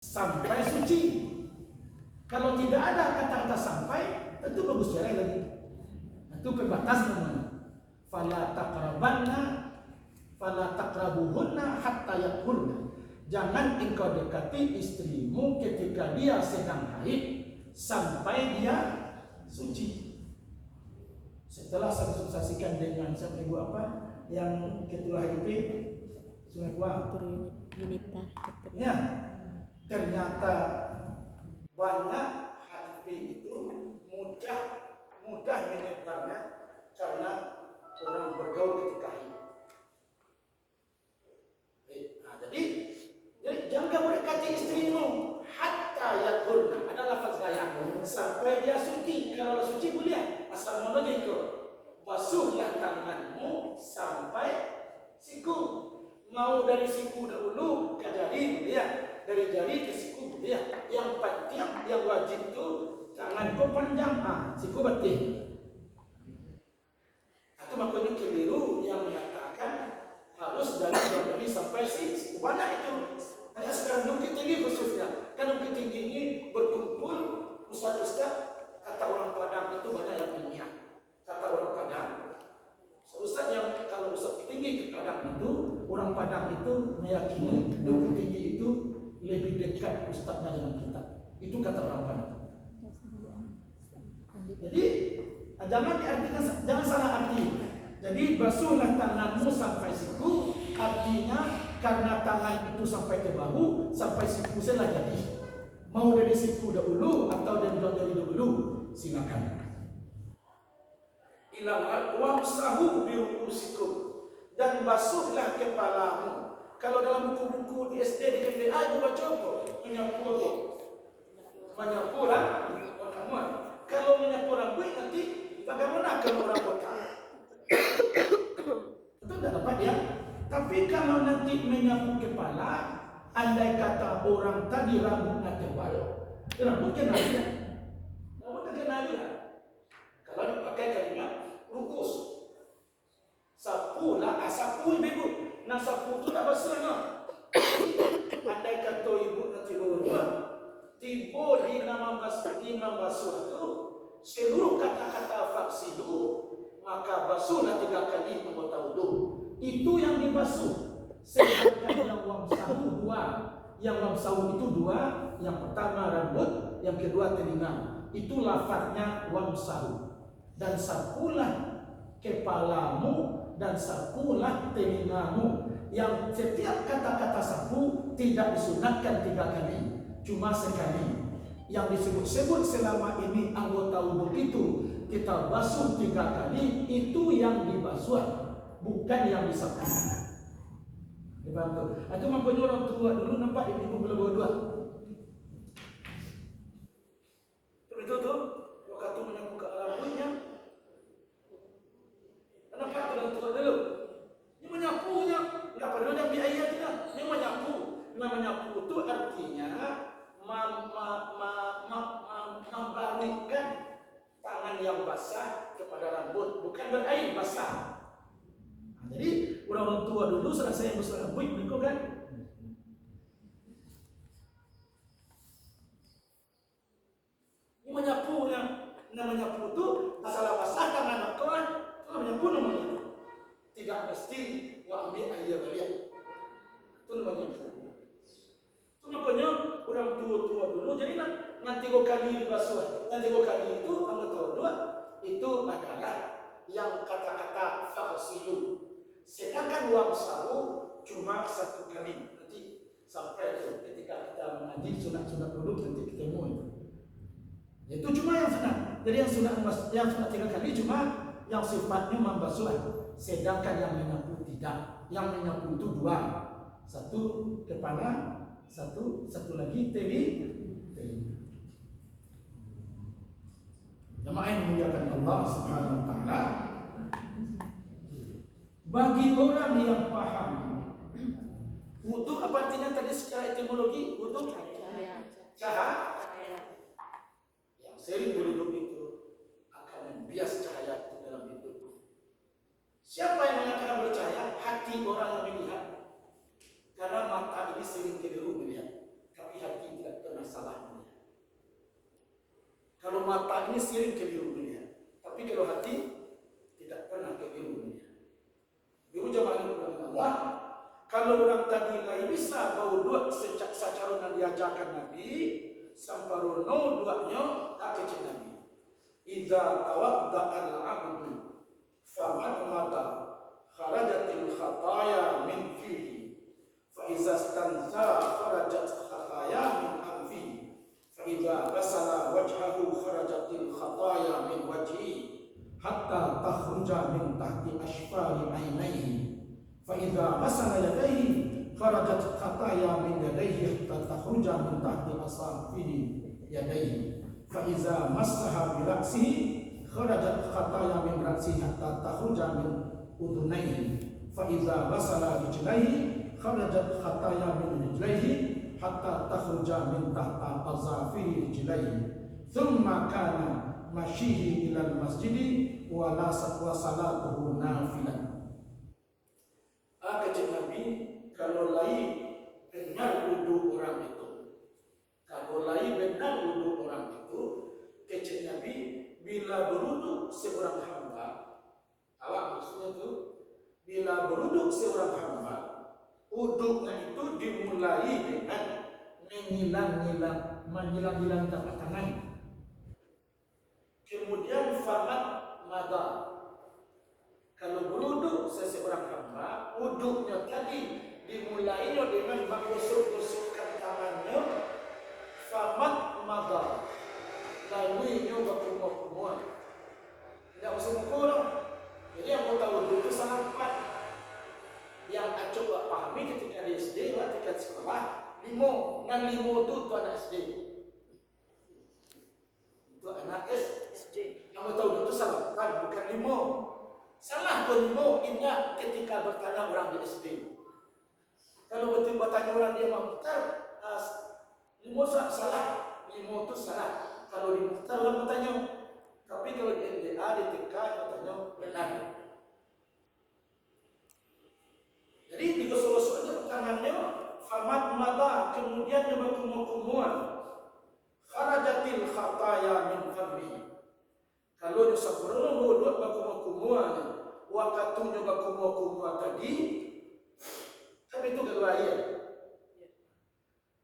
sampai suci. Kalau tidak ada kata-kata sampai, tentu bagus cerai lagi. Itu pembatas namanya. Fala taqrabuhunna hatta yaqulna. Jangan engkau dekati istrimu ketika dia sedang haid sampai dia suci. Setelah saya konsultasikan dengan siapa ibu apa yang ketua HIP Sungai Kuang, ya, ternyata banyak HIV itu mudah menyebarnya karena orang bergaul ketika haid. Nah, jadi jangan kamu dekati istrimu hatta yaqulna, ada lafaz gaya sampai dia suci. Kalau suci boleh asal mononya itu basuhlah tanganmu sampai siku. Mau dari siku dahulu ke jari boleh, dari jari ke siku boleh. Yang penting yang wajib itu tanganku panjang, siku betul. Atau makanya keliru yang mengatakan harus dari sampai siku. Banyak itu. Hanya sekarang bukit tinggi khususnya. Kan bukit tinggi ini berkumpul ustaz-ustaz, kata orang Padang itu banyak yang punya. Kata orang Padang, ustaz yang kalau ustaz tinggi ke Padang itu, orang Padang itu meyakini bukit tinggi itu lebih dekat ustaznya dengan kita. Itu kata orang Padang. Jadi jangan diartikan, jangan salah arti. Jadi basuhlah tanganmu sampai siku, artinya karena tangan itu sampai ke bahu, sampai siku saja jadi. Mau dari siku dahulu atau dari dahulu, silakan. Ilamal wamsahu biruusikum, dan basuhlah kepalamu. Kalau dalam buku-buku di SD di KPA juga coba menyapu rambut. Kalau menyapu rambut nanti bagaimana kalau orang botak? Itu tidak dapat ya. Tapi kalau nanti menyapu kepala, andai kata orang tadi rambutnya tebal, rambutnya naik. Rambutnya kena dia. Kalau dipakai kalimat rukus, sapulah, sapu ibu. Nah sapu itu tak basuhnya. Andai kata ibu nanti lupa, tiba di nama basuh itu seluruh kata-kata faksidu, maka basuhlah 3 kali anggota wudu. Itu yang dibasuh. Sedangkan yang wamsahu 2. Yang wamsahu itu 2. Yang pertama rambut, yang kedua telinga. Itu lafadznya wamsahu. Dan sapulah kepalamu dan sapulah telingamu. Yang setiap kata-kata sapu tidak disunatkan 3 kali, cuma sekali. Yang disebut-sebut selama ini anggota wudu itu kita basuh 3 kali, itu yang dibasuh, bukan yang disapu. Dibantu. Itu makanya orang tua dulu nampak ibu belum dua. Itu tuh waktu menyapu ke rambutnya. Kenapa orang tua dulu? Ini menyapunya, nggak perlu ada biaya tidak. Ini menyapu. Nah menyapu itu artinya membalikan tangan yang basah kepada rambut, bukan berair basah. Jadi orang tua dulu selesai yang besar rambut mereka kan ini menyapunya. Nah menyapu itu masalah basah tangan kawan, itu menyapu namanya. Tidak mesti ambil air beliau. Itu namanya. Itu makanya orang tua dulu jadi nanti 3 kali dibasuh, nanti 3 kali itu anggota dua itu adalah yang kata-kata faksidu. Sedangkan wamsahu cuma 1 kali. Nanti sampai itu ketika kita mengaji sunat-sunat dulu nanti ketemu itu. Itu cuma yang sunat. Jadi yang sunat 3 kali cuma yang sifatnya membasuh. Sedangkan yang menyapu tidak. Yang menyapu itu 2. 1 kepala, satu lagi telinga. Jemaah yang dimuliakan Allah Subhanahu wa taala. Bagi orang yang paham wudu apa artinya tadi secara etimologi? Wudu cahaya. Yang sering berhidup itu akan membias cahaya itu dalam hidup. Siapa yang mengatakan bercahaya? Hati orang yang melihat. Karena mata ini sering keliru melihat, tapi hati mata ini sering keliru dunia, tapi kalau hati tidak pernah keliru dunia. Biru jamaah Allah. Kalau orang tadi lain bisa bau dua sejak sacaran diajarkan Nabi, samparono duanya tak kecil Nabi. Idza tawadda al-'abdu famadmada kharajatil khataya min fihi fa iza stanza kharajat khataya min anfihi fa idza ghasala wajhahu kharajatil khataya min wajhihi hatta takhruja min tahti ashfari 'ainaihi fa idza ghasala yadayhi kharajat khataya min yadayhi hatta takhruja min tahti asafiri yadayhi fa iza massaha bi ra'sihi kharajat khataya min ra'sihi hatta takhruja min udhunayhi fa iza ghasala rijlaihi kharajat khataya min rijlaihi hatta takhruja min tahta azafiri rijlaihi thumma kana mashihi ila al-masjidi wa salatuhu nafilan. Kata Nabi, kalau lain benar wudhu orang itu, kalau lain benar wudhu orang itu, kata Nabi, bila berwudhu seorang hamba, awak maksudnya itu, bila berwudhu seorang hamba, wudhunya itu dimulai dengan menyilang-nyilang telapak tangan. Kemudian famat mada. Kalau berwudhu seseorang hamba, wudhunya tadi dimulainya dengan menggosok-gosokkan tangannya, famat mada. Lalu ia berkumur-kumur. Tidak usah mengukur. Jadi yang mau tahu wudhu itu sangat empat. Yang coba pahami ketika di SD, ketika di sekolah, limo. Dan limo itu anak SD. Itu anak SD. Yang mau tahu wudhu itu salah, bukan limo. Salah limo ingat ketika bertanya orang di SD. Kalau betul bertanya orang dia Mukhtar, limo salah, limo itu salah. Kalau di Mukhtar orang bertanya, tapi kalau di NDA, di TK bertanya benar. Jadi digosok-gosok aja tangannya, famat mata, kemudian dia berkumur-kumuran. Kharajatil khataya min fadli. Kalau dia sempurna wudhu berkumur-kumuran, wakatunya berkumur-kumuran tadi, kan itu keluarga.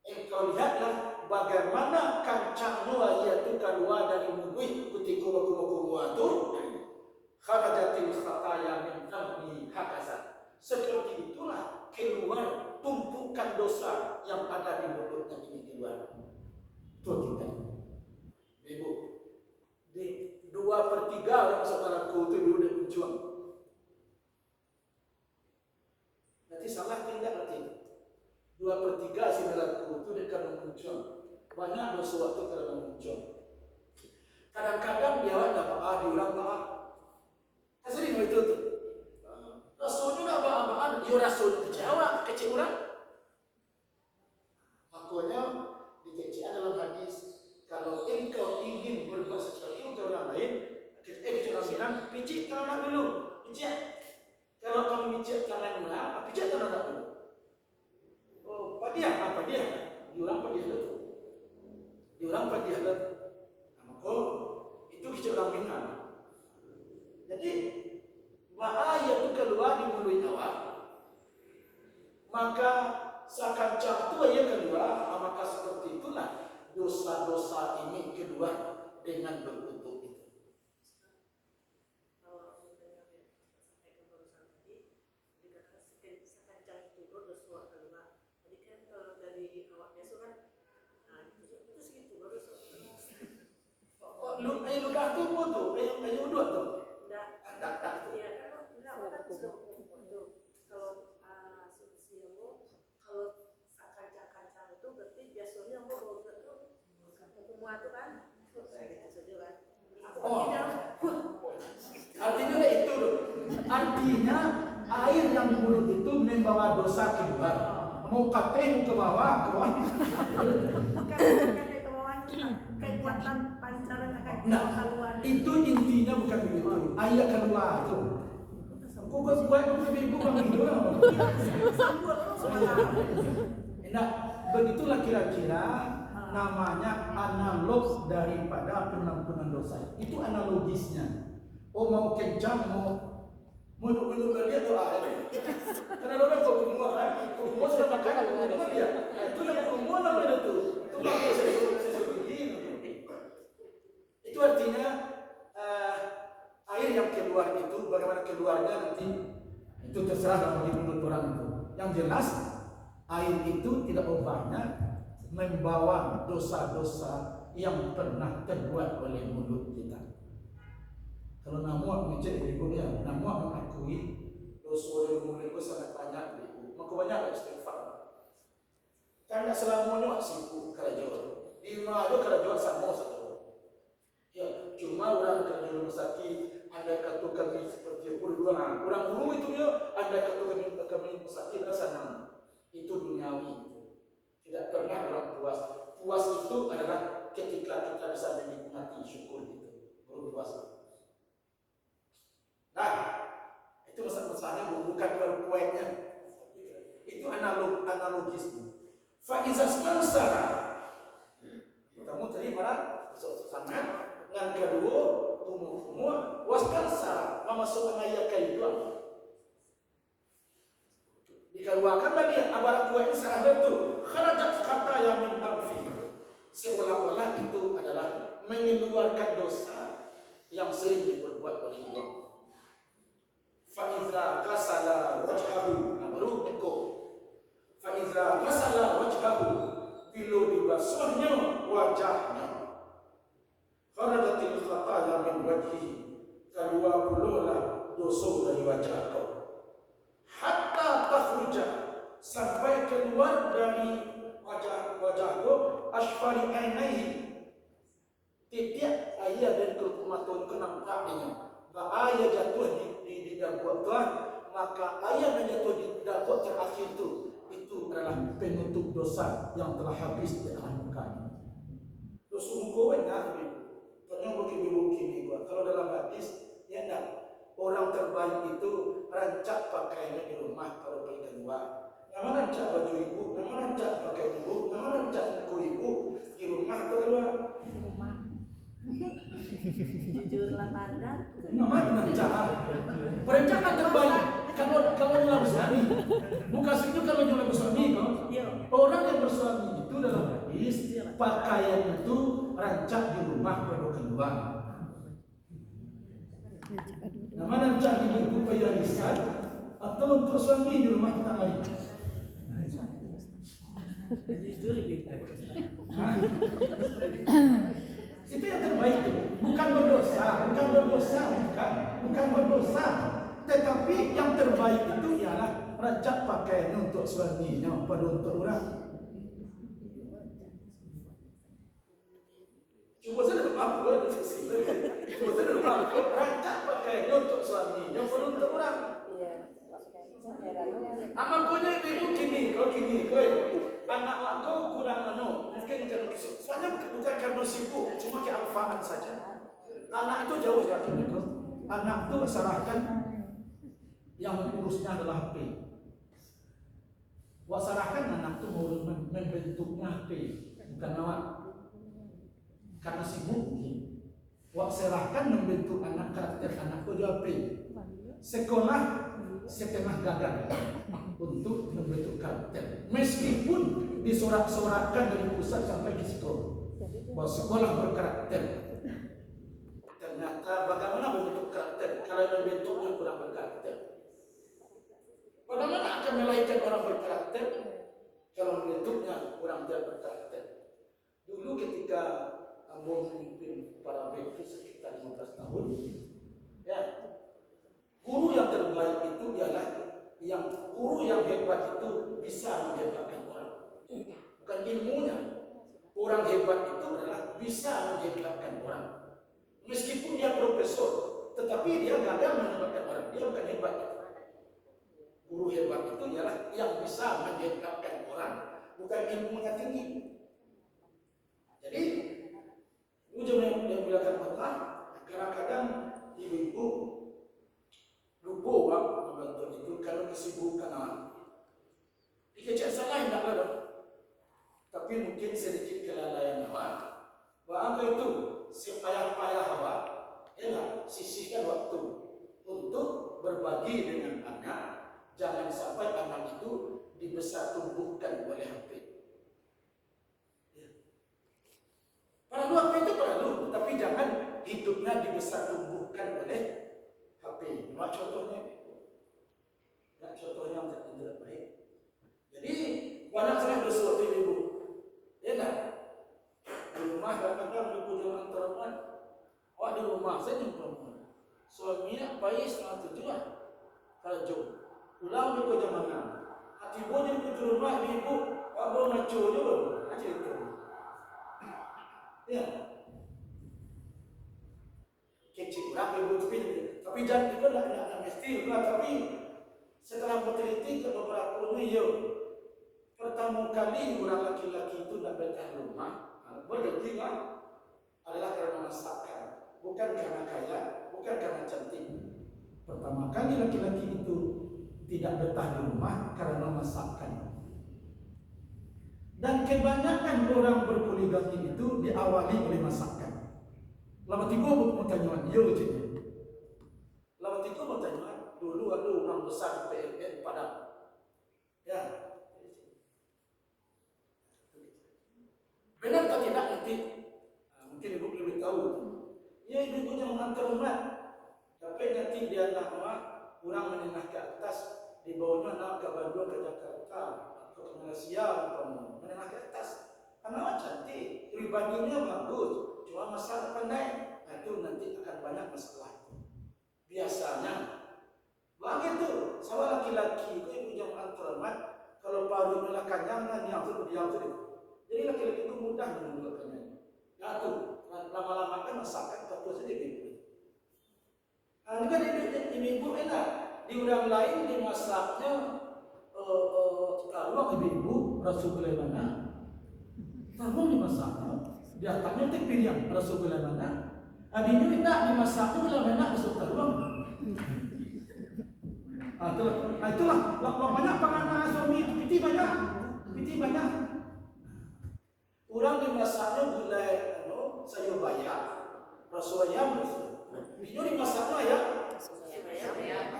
Engkau lihatlah bagaimana kancangnya ia itu keluar dari mulut ketika berkumur-kumuran itu. Kharajatil khataya min fadli hakaza. Seperti itulah keluar tumpukan dosa yang ada di mulutnya ini keluar. Itu kita. Ibu, di 2/3 orang saudaraku itu dulu dia berjuang. Nanti salah tidak berarti. 2/3 saudaraku itu dia karena berjuang. Banyak dosa waktu karena berjuang. Kadang-kadang dia ada diulang maaf. Sering itu tuh. Rasul juga apa-apaan, dia rasul kecewa, kecil orang. Makanya dikecil dalam hadis, kalau engkau ingin berbuat sesuatu ke orang lain, kita bilang, pijit tangan dulu, pijat. Kalau kamu pijat tangan orang, pijat tangan dulu. Oh, apa dia? Diulang apa dia dulu? Diulang apa dia dulu? Maka itu kita orang bilang. Jadi bahaya itu keluar di mulut awak, maka sakancang itu ia keluar, maka seperti itulah dosa-dosa ini keluar dengan berwudhu itu. Kalau sebenarnya sampaikan barusan tadi, dikatakan sakancang itu dosa keluar. Jadi kan kalau dari awak biasa kan, itu segitu baru dosa. Ayo ludah tu wudhu, ayo wudhu tu. Tak. Ya kan, kan sudah wudhu. Kalau solusinya kalau sakancang itu berarti biasanya mau wudhu itu semua itu kan, kayak gitu kan. Oh, artinya itu loh. Artinya air yang di mulut itu membawa dosa keluar. Mau kateng ke bawah, keluar. Bukan kekuatan pancaran akan keluar. Itu intinya bukan begitu. Air keluar itu. Kau buat ibu bang itu. Nah, begitulah kira-kira namanya analog daripada pengampunan dosa. Itu analogisnya. Oh, mau kencang, mau duduk dia doa. Karena orang berumur kan, umur sudah makan, umur dia. Itu yang umur namanya itu. Itu makanya saya begini. Itu artinya air yang keluar itu, bagaimana keluarnya nanti itu terserah bagi menurut orang itu. Yang jelas air itu tidak ubahnya membawa dosa-dosa yang pernah terbuat oleh mulut kita. Kalau namuak mencet berikutnya, namuak mengakui dosa dari mulut itu sangat banyak, maka banyak istighfar. Karena selamanya sibuk kerajaan, di mana ada kerajaan sama satu. Ya, cuma orang kerja rumah sakit, anda kata kami seperti perjuangan. Orang guru itu ya, anda kata kami rumah sakit sana. Itu duniawi. Tidak pernah orang puas. Puas itu adalah ketika kita bisa menikmati syukur itu, baru puas. Nah, itu masalahnya bukan baru kuatnya. Itu analogis. Faizas mansara. Kamu terima sangat. Yang kedua, umur waskansa memasukkan ayat kehidupan. Dikeluarkan lagi abarat kuat sangat betul. Kharajat kata yang min arfi. Seolah-olah itu adalah mengeluarkan dosa yang sering diperbuat oleh Allah. Faiza kasala wajhahu amruko. Faiza kasala wajhahu bila dibasuhnya wajahnya. Kharadatil khataya min wajhihi. Keluar puluhlah dosa dari wajah kau. Hatta takhruja sampai keluar dari wajah kau asfali ainaihi. Tiap ayat dan kelematon kenampaknya. Ayat jatuh di dakwah Tuhan, maka ayat yang jatuh di dakwah terakhir itu adalah penutup dosa yang telah habis di alam muka. Terus umumnya ternyata begini gua. Kalau dalam hadis ya enggak, orang terbaik itu rancak pakaiannya di rumah kalau pergi keluar. Nama rancak baju ibu, nama rancak pakaian ibu, nama rancak buku ibu di rumah atau keluar. Di rumah. Jujurlah Anda. Nama cara perencanaan terbaik kalau dalam suami. Bukan itu kalau dalam suami kok. Orang yang bersuami itu dalam hadis pakaian itu rancak di rumah baru keluar. Nama rancak di buku payarisan atau untuk suami di rumah kita lagi. Itu yang terbaik itu. Bukan berdosa, bukan berdosa. Tetapi yang terbaik itu ialah rancak pakaian untuk suaminya pada untuk orang. Cuma saya apa rancak pakaian untuk suaminya pada untuk orang. Amak punya ibu kini, anak kau kurang mungkin karena soalnya bukan karena sibuk, cuma kealfaan saja. Anak itu jauh dari itu. Anak itu serahkan yang mengurusnya adalah HP. Serahkan anak itu mau membentuknya HP, bukan awak. Karena sibuk, serahkan membentuk anak, karakter anak itu HP. Sekolah setengah gagal untuk membentuk karakter, meskipun disorak-sorakkan dari pusat sampai di sekolah bahwa sekolah berkarakter. Ternyata bagaimana membentuk karakter kalau membentuknya kurang berkarakter? Bagaimana akan melahirkan orang berkarakter kalau membentuknya kurang tidak berkarakter? Dulu ketika Ambo memimpin para BK sekitar 15 tahun, ya, guru yang terbaik itu ialah guru yang hebat itu bisa menghebatkan orang. Bukan ilmunya. Orang hebat itu adalah bisa menghebatkan orang. Meskipun dia profesor, tetapi dia gagal menghebatkan orang. Dia bukan hebat. Guru hebat itu ialah yang bisa menghebatkan orang. Bukan ilmunya tinggi. Jadi, ujung yang dibilangkan Allah, kadang-kadang ibu-ibu lupa membantu itu kalau kesibukan anak. Dikecek salah tidak ada, tapi mungkin sedikit kelalaian maka itu sepayah-payah apa? Sisihkan waktu untuk berbagi dengan anak. Jangan sampai anak itu dibesar tumbuhkan oleh HP. Perlu HP itu perlu, tapi jangan hidupnya dibesar tumbuhkan oleh HP. Nah, contohnya yang tidak baik. Jadi banyak sekali sesuatu ibu, ya kan? Di rumah kadang-kadang ibu jangan terlalu. Awak di rumah saya jumpa suaminya bayi 6:30 kerja. Pulang ke jam 6. Hati ibu di rumah ibu, awak baru ngaco je aja itu. Ya. Kecil berapa ibu tapi jangan itu tidak mesti juga, tapi setelah berteliti ke beberapa ini, pertama kali orang laki-laki itu tidak bertahan rumah, berarti adalah karena masakan, bukan karena kaya, bukan karena cantik. Pertama kali laki-laki itu tidak bertahan di rumah karena masakan. Dan kebanyakan orang berpoligami itu diawali oleh masakan. Lama tiga mau tanya, ya macam ni. Lama tiga mau tanya, dulu ada orang besar PMN Padang. Ya. Benar tak tidak nanti? Mungkin ibu lebih tahu. Ya, ibu punya mengantar umat. Tapi nanti dia nak orang menengah ke atas, di bawahnya nak ke Bandung ke Jakarta atau ke Malaysia, menengah ke atas. Anak cantik, pribadinya bagus, cuma masalah pandai. Itu nanti akan banyak masalah. Biasanya begitu. Sama laki-laki itu ibu yang mengantar umat, kalau paruh melakannya yang tu diam tu. Jadi laki-laki itu mudah menunjukkannya. Ya tu, lama-lama kan masakan terus saja ibu. Kan ibu enak. Di orang lain dimasaknya taruh ibu Rasulullah mana? Taruh dimasaknya. Di atasnya tu piring Rasulullah mana? Abinya tidak dimasaknya bila mana masuk taruh. Itulah banyak penganak suami piti banyak. Orang dimasaknya gulai sayur bayam, Rasulullah. Bino dimasaknya ya.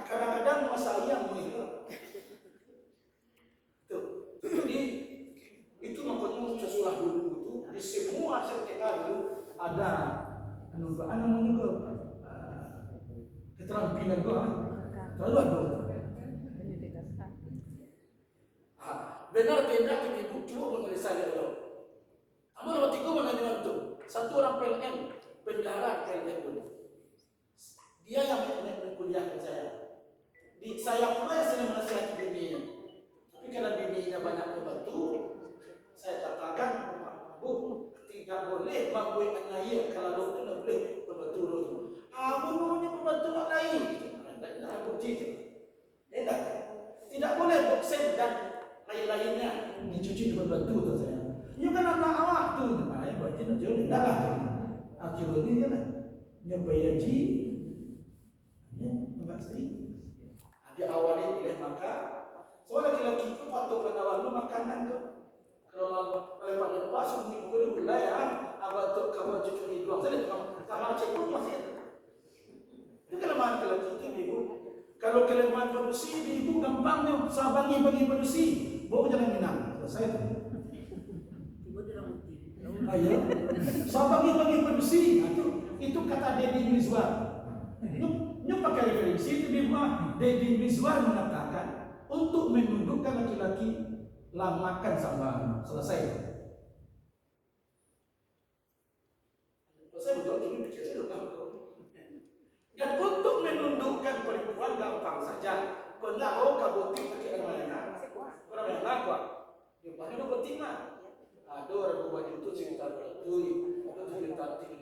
Kadang-kadang masak ayam itu. Jadi itu makanya sesudah dulu itu di semua sekitar itu ada keterampilan gua. Lalu ada. Benar tidak ibu coba mengenai saya dulu. Kamu nomor 3 mana itu? Satu orang PLN, bendahara PLN dulu. Dia yang menkuliahkan saya. Saya pula yang sering menasihati bininya. Tapi karena bininya banyak membantu, saya katakan, Bu, tidak boleh membuat anaya kalau dokter tidak boleh membantu dulu. Abu nurunya membantu orang lain. Tidak bukti. Tidak boleh boksen dan lain-lainnya dicuci membantu tu saya. Ini kan anak awak tu, ayah berarti nak jual dah lah. Akhirnya ni je lah. Dia bayar haji, enggak sih. Dia awalnya boleh makan. Soalnya laki-laki itu patut penawar makanan tu. Kalau pada pasang ni boleh gula ya, abang tu kawan cucu ni doang. Saya tak cek pun masih. Itu kelemahan laki-laki itu ibu. Kalau kelemahan produksi ibu gampangnya sabangi bagi produksi. Bawa jangan minang. Selesai tu. Ayah, sabangi bagi produksi. Itu kata Deddy Mizwar. Ini pakai referensi itu di rumah. Deddy Mizwar mengatakan untuk menundukkan laki-laki lamakan sama selesai. Selesai betul ini pikir saya betul. Dan untuk menundukkan perempuan gampang saja. Pendakwah kabuti pakai mana? Orang yang lakukan. Di mana ada penting mah? Ada orang buat itu cerita betul, ada cerita betul.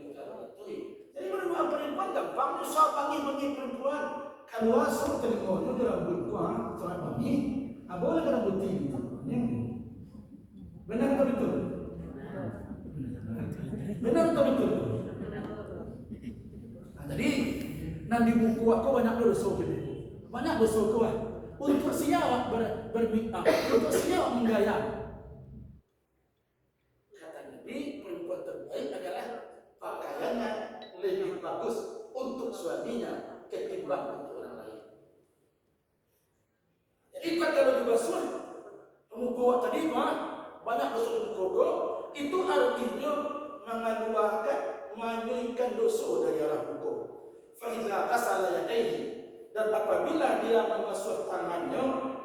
Jadi menundukkan perempuan gampang. Usah panggil perempuan. Kalau asal terima itu dalam buku soal kami, boleh kena bukti itu. Benar atau betul? Benar atau betul? Jadi nanti buku aku banyak dosa gitu. Banyak dosa kuat. Untuk siapa berminta? Untuk siapa menggaya? Kata Nabi, perempuan terbaik adalah bagus untuk suaminya ketimbang untuk orang lain. Jadi kalau dibasuh muka tadi banyak basuh muka itu artinya mengeluarkan menyuikan dosa dari arah muka. Faiza kasala yadaihi, dan apabila dia membasuh tangannya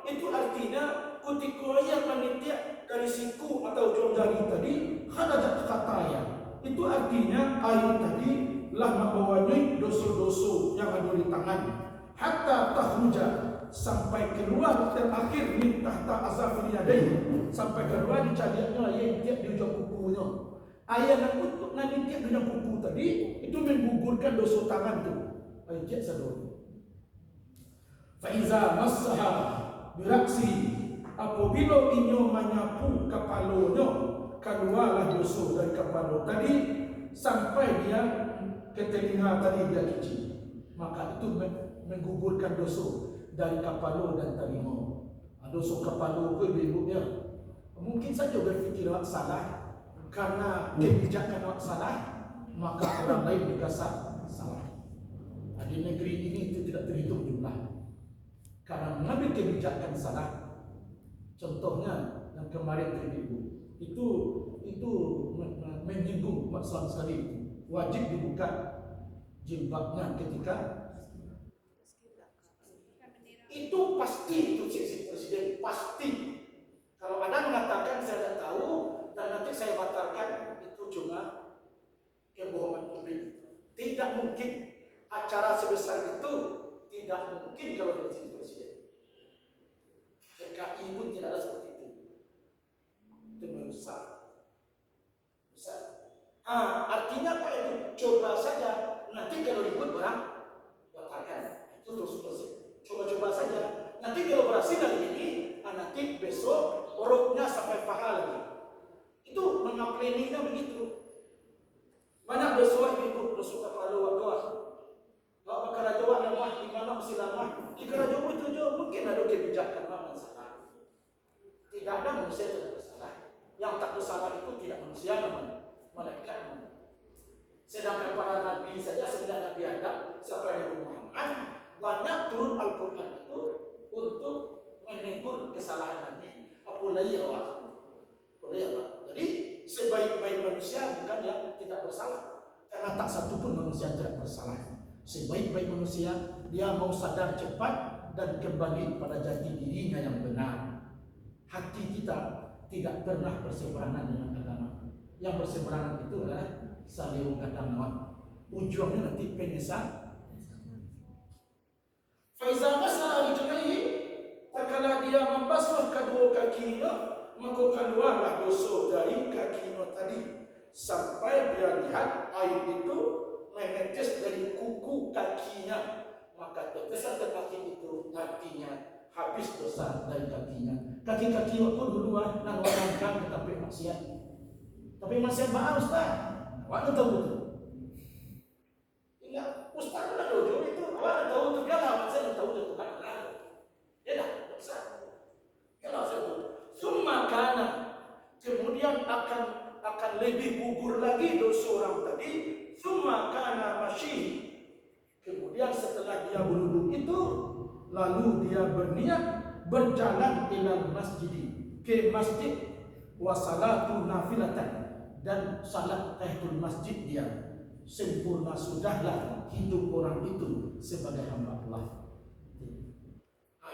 itu artinya ketika ia menitiak dari siku atau ujung jari tadi kharajat khataya, itu artinya air tadi lah membawanya dosa-dosa yang ada di tangan, hatta takhruja, sampai keluar terakhir min tahta azafil yadaini, sampai keluar di cariannya yang tiap di ujung kukunya. Ayat yang untuk nanti tiap di ujung kuku tadi itu menggugurkan dosa tangan tu. Ayat sador. Fa iza massaha biraksi, apabila inyo menyapu kepalanya keluarlah dosa dari kepala tadi sampai dia ke telinga tadi dia cuci, maka itu menggugurkan dosa dari kepala dan telinga. Dosa kepala ke ibunya mungkin saja berfikir awak salah karena kebijakan awak salah, maka orang lain juga salah. Di negeri ini itu tidak terhitung jumlah karena mengambil kebijakan salah. Contohnya yang kemarin terjadi itu menyinggung masalah sekali, wajib dibuka jilbabnya ketika itu pasti, itu sisi presiden pasti. Kalau ada mengatakan saya tidak tahu dan nanti saya batalkan, itu cuma kebohongan publik. Tidak mungkin acara sebesar itu, tidak mungkin kalau dari sisi presiden. PKI pun tidak ada seperti itu. Itu besar. Artinya apa itu? Coba saja. Nanti kalau ribut orang batalkan. Itu terus. Coba-coba saja. Nanti kalau berhasil hari ini, nanti besok oroknya sampai paha lagi. Itu mengapleninya begitu. Banyak dosa ibu dosa kepala doa. Kalau perkara doa lemah, di mana mesti lemah? Di kerajaan itu juga mungkin ada kebijakan yang salah. Tidak ada manusia yang tidak bersalah. Yang tak bersalah itu tidak manusia namanya, malaikat. Sedangkan para nabi saja sebenarnya Nabi Adam sampai Nabi Muhammad banyak turun Al-Quran itu untuk menegur kesalahan Nabi. Apalagi Allah. Jadi sebaik-baik manusia bukan yang tidak bersalah, karena tak satu pun manusia yang tidak bersalah. Sebaik-baik manusia dia mau sadar cepat dan kembali pada jati dirinya yang benar. Hati kita tidak pernah berseberangan dengan agama. Yang berseberangan itu adalah saling agama. Ujungnya nanti penyesal. Faiza masala rijlaihi, tatkala dia membasuh kedua kakinya, maka keluarlah dosa dari kakinya tadi sampai dia lihat air itu menetes dari kuku kakinya, maka tetesan kaki itu artinya habis dosa dari kakinya. Kaki-kaki waktu dulu nang warangkan tetapi maksiat. Tapi maksiat baal Ustaz. Awak tahu itu? Ingat Ustaz pun ada ujung itu. Awak tahu itu dia lah, maksiat tahu itu kan. Ya dah, Ustaz. Ya lah Ustaz. Summa kana, kemudian akan lebih gugur lagi dosa orang tadi. Summa kana masyi, kemudian setelah dia berwudu itu, lalu dia berniat berjalan ilal masjid, ke masjid, wa salatu nafilatan, dan salat tahiyatul masjid dia. Sempurna sudahlah hidup orang itu sebagai hamba Allah.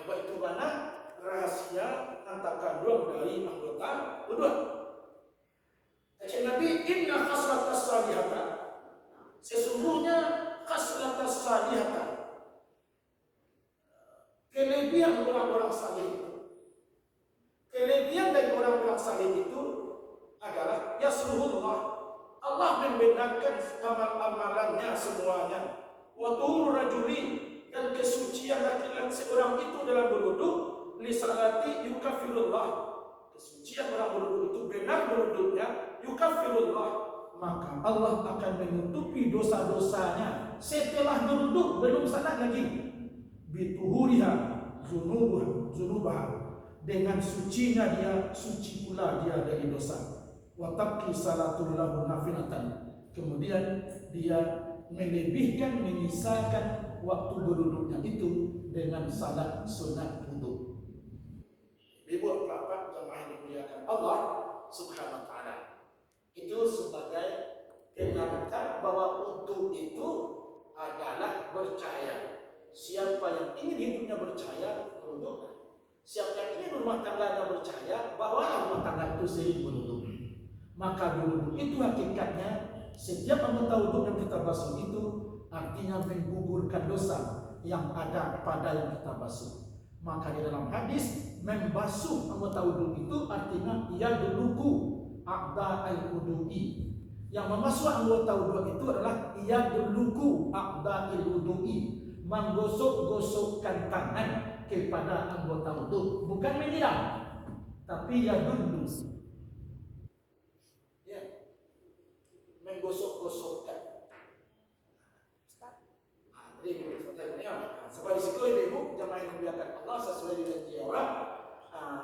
Itu mana rahasia antara kandung dari anggota kedua. Kata Nabi, inna khaslatas salihata, sesungguhnya khaslatas salihata, kelebihan orang-orang saleh itu, kelebihan dari orang-orang saleh itu adalah yasruhullah, Allah membenarkan amal-amalannya semuanya. Wa tuhur rajuli, dan kesucian laki-laki seorang itu dalam berwudu, li salati yukafirullah, kesucian orang berwudu itu benar berwudunya, yukafirullah, maka Allah akan menutupi dosa-dosanya setelah berwudu, belum salat lagi. Bituhuriha zunubaha, dengan sucinya dia, suci pula dia dari dosa. Wa tabqi salatul lahu nafilatan, kemudian dia melebihkan, menyisakan waktu berduduknya itu dengan salat sunat wudu. Ibu bapak jamaah yang dimuliakan Allah Subhanahu wa taala. Itu sebagai pengantar bahwa wudu itu adalah bercahaya. Siapa yang ingin hidupnya bercahaya, berwudu. Siapa yang ingin rumah tangganya bercahaya, bawalah rumah tangga itu sering berwudu. Maka berwudu itu hakikatnya setiap anggota wudu yang kita basuh itu artinya menggugurkan dosa yang ada pada yang kita basuh. Maka di dalam hadis membasuh anggota wudu itu artinya ia duluku a'da al-wudu'i. Yang membasuh anggota wudu itu adalah ia duluku a'da al-wudu'i, menggosok-gosokkan tangan kepada anggota wudu, bukan menyiram, tapi ya dulu. Ya, menggosok-gosokkan. Jadi sebab di situ ibu jamaah yang dimuliakan Allah sesuai dengan jiwa.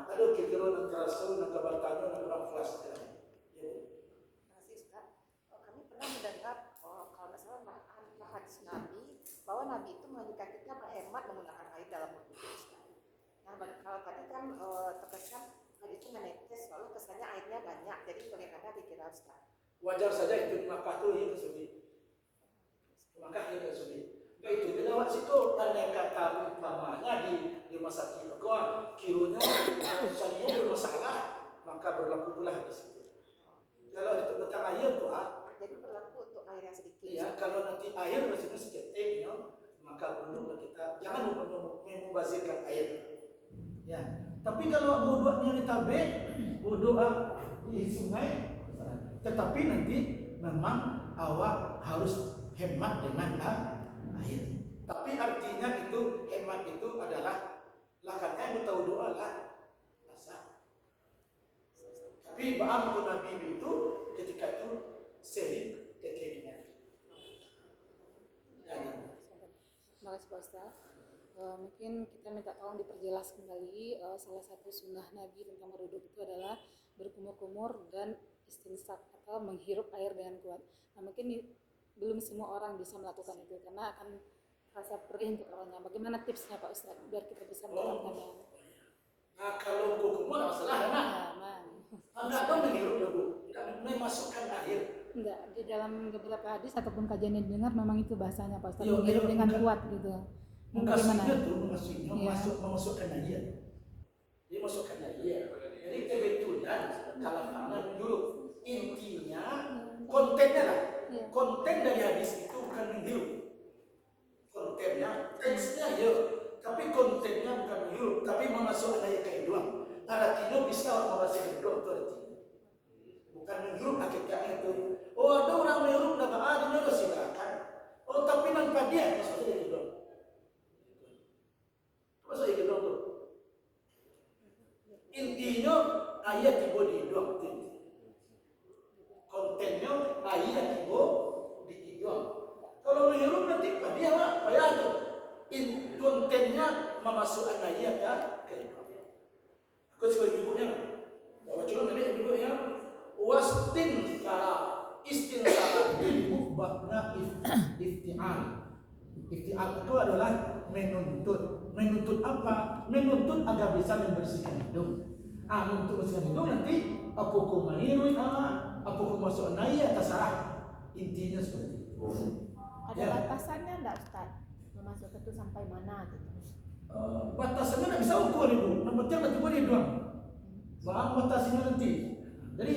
Ada kekeliruan antara seru dan kebertanya dan orang kelas. Terima kasih Ustaz. Kami pernah mendengar kalau nggak salah hadis Nabi bahwa Nabi itu mengajarkan kita berhemat menggunakan air dalam wudu. Nah, kalau tadi kan terkesan air itu menetes, lalu kesannya airnya banyak, jadi bagaimana dikira Ustaz? Wajar saja itu maka tuh ya kesulit. Maka ya kesulit. Itu bila waktu itu ada kata umpamanya di masa kini kirunya misalnya bermasalah, maka berlaku pula di situ. Kalau itu tentang air tuh jadi berlaku untuk air yang sedikit. Ya, kalau nanti air masih seketik, maka perlu kita jangan membazirkan air. Ya, tapi kalau wudunya di tabek, wudu di sungai, tetapi nanti memang awak harus hemat dengan air. Tapi artinya itu hemat itu adalah lakatnya yang tahu doa lah rasa. Tapi bahkan untuk Nabi itu ketika itu sering kekeringan. Terima kasih Pak Ustaz. Mungkin kita minta tolong diperjelas kembali salah satu sunnah Nabi tentang berwudu itu adalah berkumur-kumur dan istinsaq atau menghirup air dengan kuat. Nah, mungkin belum semua orang bisa melakukan itu karena akan rasa perih untuk orangnya. Bagaimana tipsnya Pak Ustaz biar kita bisa melakukannya? Nah, kalau kumur masalah enak. Enggak apa menghirup dulu, tidak memasukkan air. Enggak, di dalam beberapa hadis ataupun kajian yang didengar memang itu bahasanya Pak Ustaz, menghirup dengan kuat gitu. Bagaimana? Itu memasukkan air. Dia masukkan air. Jadi kebetulan kalau mana dulu intinya kontennya lah. Konten dari hadis itu bukan menghirup. Kontennya, teksnya ya, tapi kontennya bukan menghirup, tapi memasukkan air ke hidung. Artinya bisa memasukkan hidung itu artinya. Bukan menghirup hakikatnya itu. Oh, ada orang menghirup dan ada silakan. Oh, tapi nampak dia masuknya ke hidung. Masuk ke hidung tu. Intinya ayat tiba di hidung. Kontennya ayat tiba di hidung. Kalau menghirup nanti dia lah payah tu. Kontennya memasukkan ayat ya ke hidung. Aku sebagai ibunya. Bawa curang tadi ibunya. Istinsara itu makna iftial. Iftial itu adalah menuntut. Menuntut apa? Menuntut agar bisa membersihkan hidung. Untuk membersihkan hidung nanti apakah menghirui apakah masuk naya terserah. Intinya seperti itu. Ada batasannya enggak Ustaz? Memasuk itu sampai mana gitu? Batasannya tidak bisa ukur ibu. Yang penting nanti boleh doang. Bahang batasnya nanti. Jadi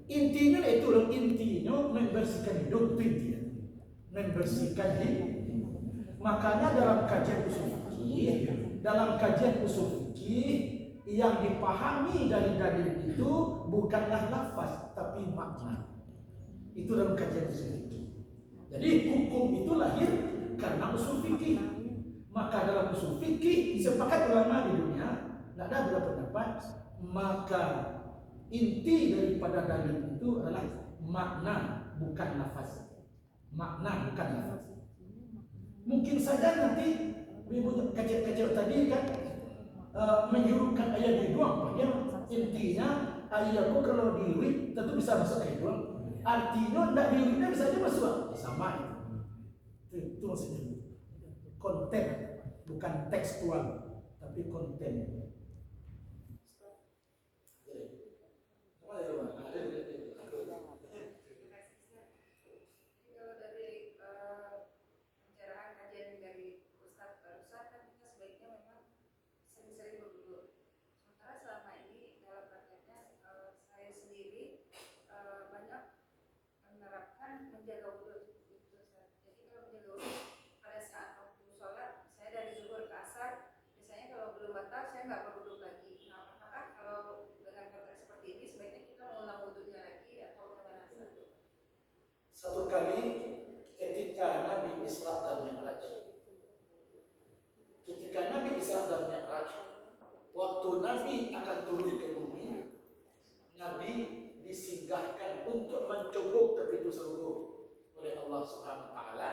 intinya itu loh, intinya membersihkan hidung itu intinya. Membersihkan hidung. Makanya dalam kajian usul fikih yang dipahami dari dalil itu bukanlah lafaz tapi makna. Itu dalam kajian usul fikih. Jadi hukum itu lahir karena usul fikih. Maka dalam usul fikih sepakat ulama di dunia, tidak ada beda pendapat, maka inti daripada dalil itu adalah makna bukan lafaz. Makna bukan lafaz. Mungkin saja nanti ibu kecil-kecil tadi kan menghirupkan ayat di hidung, ya intinya ayat itu kalau diirit tentu bisa masuk ke hidung. Artinya tidak diiritnya bisa aja masuk. Sama itu. Itu maksudnya. Konten, bukan tekstual, tapi konten. Kalau dari pencerahan kajian dari Ustadz barusan kan kita sebaiknya memang sering-sering berwudu. Sementara selama ini dalam prakteknya saya sendiri banyak menerapkan menjaga wudu. Gitu, Ustadz. Jadi kalau menjaga wudu pada saat waktu sholat, saya dari zuhur ke asar, biasanya kalau belum batal saya nggak berwudu lagi. Nah, apakah kalau dengan praktek seperti ini sebaiknya kita mengulang wudunya lagi atau bagaimana? Satu kali ketika Nabi Isra dan Mi'raj, waktu Nabi akan turun ke bumi, Nabi disinggahkan untuk mencubuk ke pintu surga oleh Allah Subhanahu wa taala.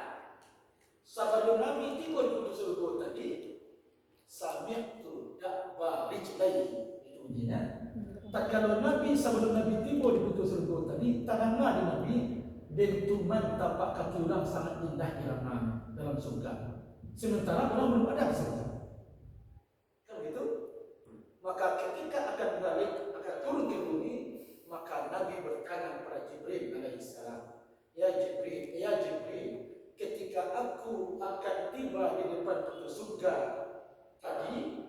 Sebelum Nabi tiba di pintu surga tadi, sami'tu da'ba rijlaihi, itu bunyinya. Tatkala Nabi sebelum Nabi tiba di pintu surga tadi, terdengar di Nabi dentuman tapak kaki orang sangat indah irama dalam surga. Sementara orang belum ada di surga. Kan gitu? Maka ketika akan balik, akan turun ke bumi, maka Nabi bertanya kepada Jibril alaihissalam, Ya Jibril, ketika aku akan tiba di depan pintu surga tadi,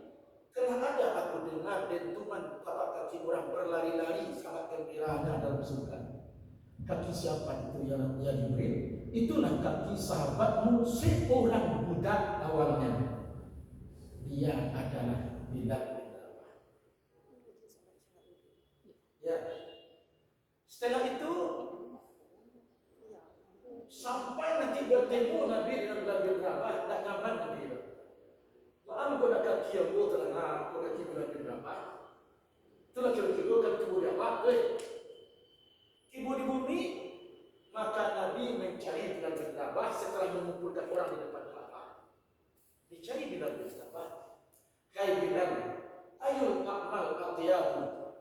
telah ada aku dengar dentuman tapak kaki orang berlari-lari sangat gembira dalam surga. Kaki siapa itu ya Jibril? Itulah kaki sahabatmu seorang budak awalnya. Dia adalah Bilal bin Rabah. Ya. Setelah itu sampai nanti bertemu Nabi dengan Bilal bin Rabah, tak nyaman Nabi. Maaf kau nak kaki aku terang, kau kaki Bilal bin Rabah. Itulah kira-kira kan tubuh dia apa? Tiba di bumi, maka Nabi mencari Bilal bin Rabah setelah mengumpulkan orang di depan Ka'bah. Dicari Bilal bin Rabah. Hai Bilal, ayul a'mal atiyabu.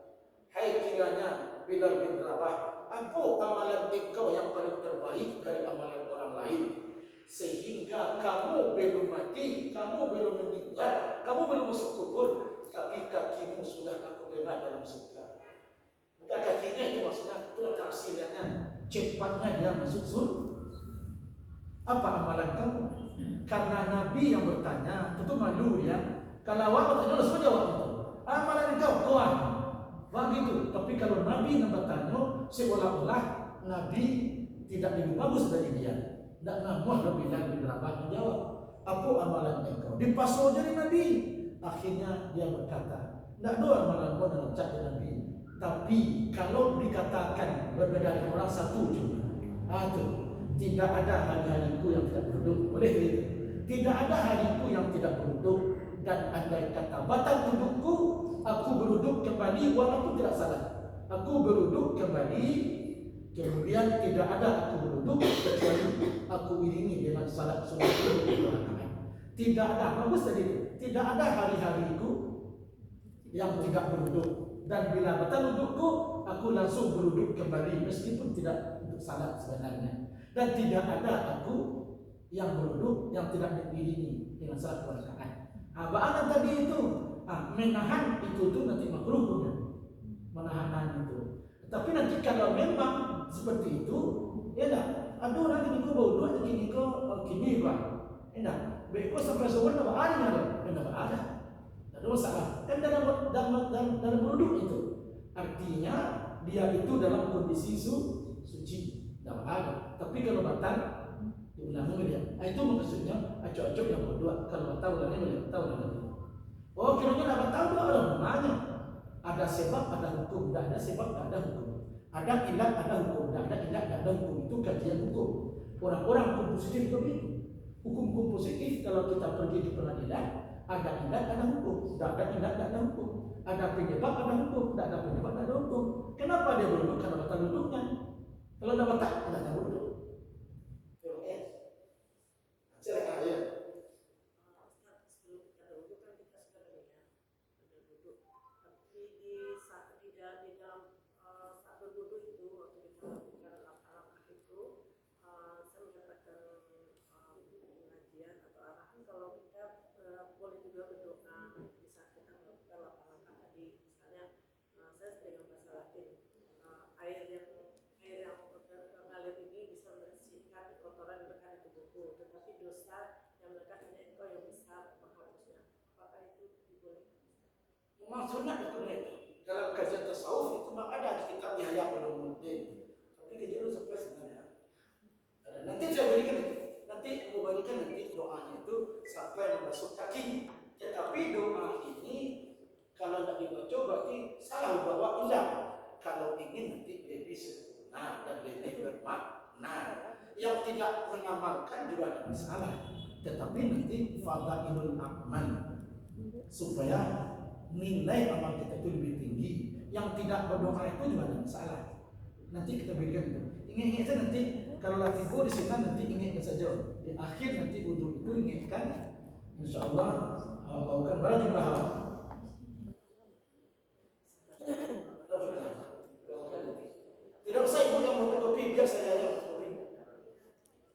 Hai kiranya Bilal bin Rabah, apa amalan engkau yang paling terbaik dari amalan orang lain, sehingga kamu belum mati, kamu belum meninggal, kamu belum masuk kubur, tapi kakimu sudah aku dengar dalam surga. Bukan kakinya itu maksudnya, itu tafsirnya cepatnya dia masuk surga. Apa amalan kamu? Karena Nabi yang bertanya, tentu malu ya. Kalau awak bertanya, langsung jawab itu. Amalan kau, kawan. Begitu. Tapi kalau Nabi yang bertanya, seolah-olah Nabi tidak lebih bagus dari dia. Tidak namun lebih lagi berapa menjawab. Apa amalan engkau? Dipasau dari Nabi. Akhirnya dia berkata, tidak ada amalan kau dalam cak Nabi. Tapi kalau dikatakan berbeda dengan orang satu cuma, tidak ada hari-hariku yang tidak beruduk. Boleh gitu? Tidak ada hariku yang tidak beruduk. Dan andai kata batal dudukku, aku beruduk kembali walaupun tidak salah. Aku beruduk kembali, kemudian tidak ada aku beruduk kecuali aku iringi dengan salat sunat 2 rakaat. Tidak ada, bagus tadi itu. Tidak ada hari-hariku yang tidak beruduk. Dan bila batal wudukku, aku langsung beruduk kembali meskipun tidak untuk salat sebenarnya. Dan tidak ada aku yang beruduk yang tidak diiringi dengan salat 2 rakaat. Ba'anan tadi itu, menahan itu tuh nanti makruh punya, menahan itu. Tapi nanti kalau memang seperti itu, ya dah. Ada orang ini kau beruduk, ada kini kau kini pak, ya dah. Beko sampai sore dah ada, dah ada. Ada masalah. Kan dalam beruduk itu, artinya dia itu dalam kondisi suci, dah ada. Tapi kalau batal, diulangi dia. Itu maksudnya acok-acok yang berdua. Kalau batal ulangnya boleh batal ulangnya. Oh, kiranya dah batal dua orang namanya. Ada sebab, ada hukum. Tidak ada sebab, tidak ada hukum. Ada ilat, ada hukum. Tidak ada ilat, tidak ada hukum. Itu kajian hukum. Orang-orang hukum positif begitu. Hukum-hukum positif kalau kita pergi di pengadilan, ada ilat, ada hukum. Tidak ada ilat, tidak ada hukum. Ada penyebab, ada hukum. Tidak ada penyebab, tidak ada hukum. Kenapa dia beruduk? Karena batal duduknya. Kalau dah batal, tidak ada beruduk. Silakan ya. Sebelum kita berwudu kan kita sudah berwudu. Tapi di dalam saat berwudu itu waktu kita melakukan langkah-langkah itu, saya mendapatkan Maksudnya itu dalam kajian tasawuf itu maka ada kitab Yahya Ulumuddin. Tapi dia itu sampai sebenarnya. Nanti saya berikan itu. Nanti mau berikan nanti doanya itu sampai masuk kaki. Tetapi doa ini kalau tidak dibaca berarti salah bawa undang. Kalau ingin nanti lebih sempurna dan lebih bermakna. Yang tidak mengamalkan juga ada masalah. Tetapi nanti fadailul amal supaya nilai amal kita itu lebih tinggi. Yang tidak berdoa itu juga ada masalah. Nanti kita berikan itu. Ingat saja nanti kalau lagi di sana nanti ingatkan saja. Di akhir nanti wudhu itu ingatkan. Insya Allah bukan baru jumlah hal. Tidak usah ibu yang mau topi biar saya yang topi.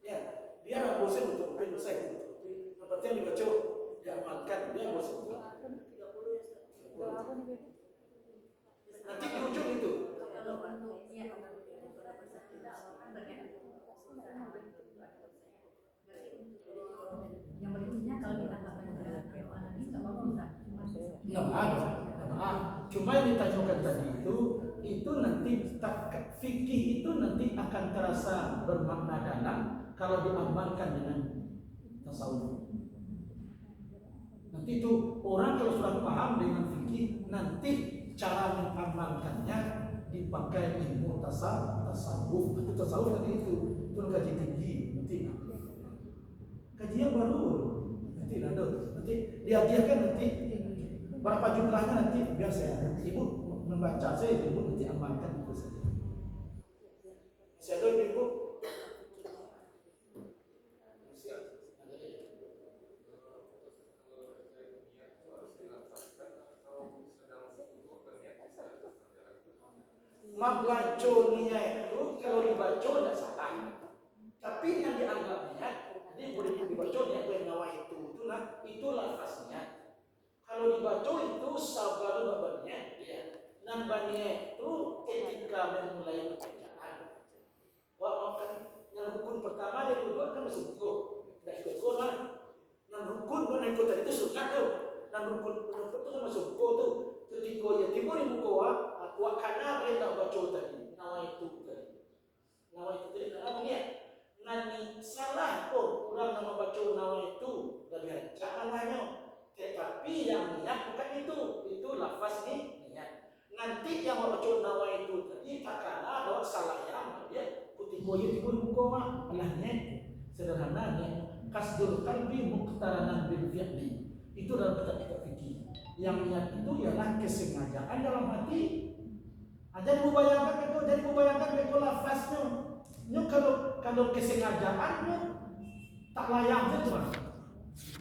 Ya, biar aku bosan untuk topi, usah ibu topi. Yang penting dibaca, diamalkan, dia bosan. Nanti di ujung itu. Yang berikutnya kalau kita nggak mendengar PO analis nggak Nah, cuma yang ditanyakan tadi itu nanti fikih itu nanti akan terasa bermakna dalam kalau diamalkan dengan tasawuf. Nanti itu orang kalau sudah paham dengan fikih, nanti cara mengamalkannya dipakai ilmu tasawuf. Itu tasawuf tadi itu kaji tinggi nanti. Kajian baru nanti ada. Nanti diajarkan nanti berapa jumlahnya nanti biar saya ibu membaca saya ibu nanti amalkan itu saja. Saya doa ibu. Membaca niat itu kalau dibaca tidak salah. Tapi yang dianggap niat, jadi boleh dibaca niat yang nawa itu lafaznya. Kalau dibaca itu sabar babanya, ya. Nambahnya itu ketika memulai pekerjaan. Wah, makan yang rukun pertama dan kedua kan masuk rukun. Dan kedua lah, yang rukun pun ikut tadi itu sunat tuh. Dan rukun itu kan masuk rukun tuh. Ketika ya timur ibu kawa, wakana mereka baca tadi. Nawa itu tadi. Nawa itu tadi namanya. Nani salah pun orang nama baca nawa itu dan janganlah. Tetapi yang niat bukan itu lafaz niat. Nanti yang baca nawa itu tadi tak kala ada salah yang dia putih koyo timun buka Allah niat sederhananya kasdul qalbi muqtaranan bil fi'li. Itu dalam kitab fikih. Yang niat itu ialah kesengajaan dalam hati. Jadi membayangkan itu lafaznya. Kalau kesengajaannya tak layak itu mah.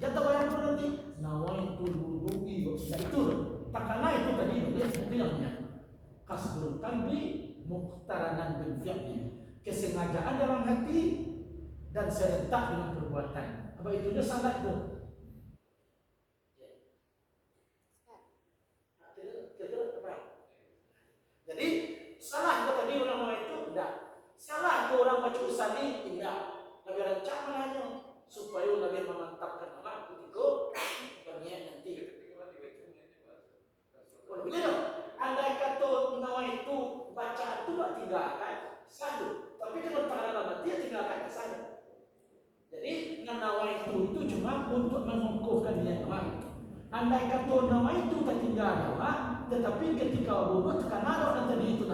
Jangan bayang itu nanti nawaitul wudu'i itu tak kala itu tadi itu yang kasdul qalbi muqtaranan bil fi'li. Kesengajaan dalam hati dan serentak dengan perbuatan. Apa itunya salah itu? Jadi salah tadi orang itu tidak. Salah orang baca usali tidak. Nabi rancangannya supaya Nabi memantapkan anak ketika berniat nanti. Begitu. Andai kata nawa itu baca itu tinggalkan satu. Tapi kalau tangan dia tinggalkan satu. Jadi nawa itu cuma untuk mengukuhkan niat amal. Andai kata nawa itu tak tinggal nawa, tetapi ketika wudhu tekan ada nanti itu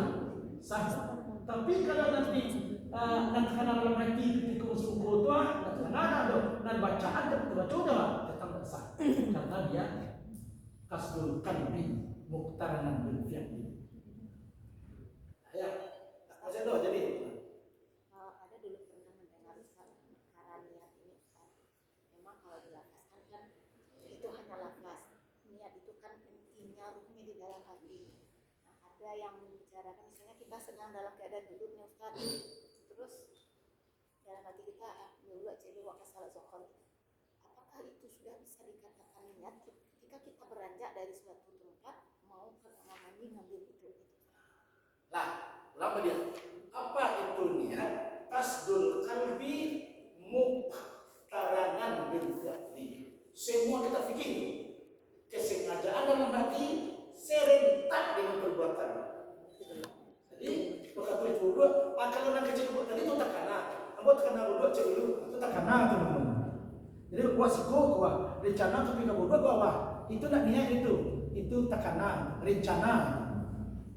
sah. Tapi kalau nanti karena dalam hati ketika usul doa, karena ada dan bacaan dan baca doa tetap sah karena dia kasdul qalbi muqtaranan bil fi'li. Ya, saya tahu jadi ada dulu pernah mendengar perkara niat ini Ustaz. Memang kalau dilafazkan kan itu hanya lafaz. Niat itu kan intinya ruhnya di dalam hati. Nah, ada yang membicarakan misalnya kita sedang dalam keadaan duduk nih Ustaz. Terus dalam hati kita dulu jadi waktu salat zuhur. Apakah itu sudah bisa dikatakan niat ketika kita beranjak dari suatu tempat mau ke kamar mandi ngambil itu? Lah, lama dia. Apa itu niat? Kasdul qalbi muqtaranan bil fi'li. Semua kita fikir kesengajaan dalam hati cek tadi itu takana. Ambo takana bodoh cek dulu. Itu takana teman-teman. Jadi gua siko gua rencana tapi kamu bodoh gua itu nak niat itu takana rencana.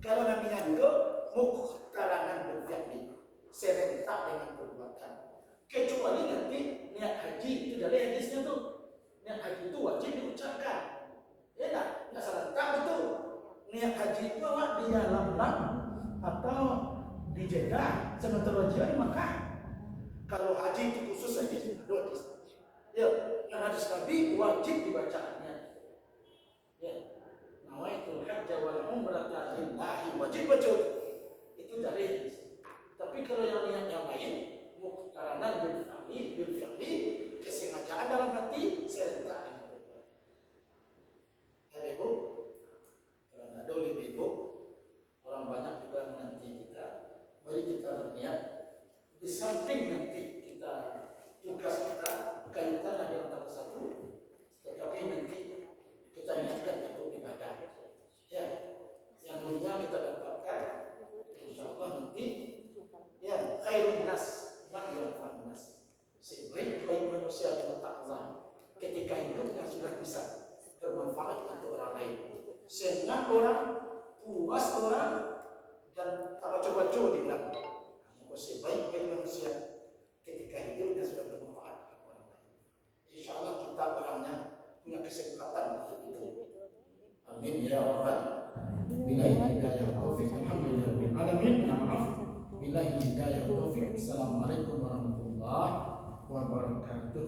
Kalau nak niat itu mukhtarangan berfi'li serentak dengan perbuatan. Kecuali nanti niat haji itu dari hadisnya tuh. Niat haji itu wajib diucapkan. Ya enggak serentak itu. Niat haji itu awak di Lam atau di Jeddah, sementara Jeddah di Makkah. Kalau haji itu khusus saja hadis. Ya, karena hadis Nabi wajib dibacaannya. Ya, nawaitul hajj wal umrata lillahi wajib baca. Itu dari hadis. Tapi kalau yang niat yang lain, muqtaranan bil fi'li, kesengajaan dalam hati serta Ibu, kalau ada oleh ibu, orang banyak juga menanti kita. Mari kita berniat. Di samping nanti kita tugas kita kaitanlah dengan antara satu, tetapi nanti kita niatkan untuk ibadah. Ya, yang dunia kita dapatkan, insyaallah nanti ya khairun nas, manfaatun nas. Sebaik-baik manusia di mata Allah ketika hidupnya sudah bisa bermanfaat untuk orang lain. Senang orang, puas orang, dan tak coba-coba dibilang. Sebaik-baik manusia ketika hidupnya sudah bermanfaat untuk orang lain. InsyaAllah kita orangnya punya kesempatan untuk itu. Amin ya Rabbal Billahi hidayah taufik. Alhamdulillah alamin. Maaf. Billahi hidayah taufik. Assalamualaikum warahmatullahi wabarakatuh.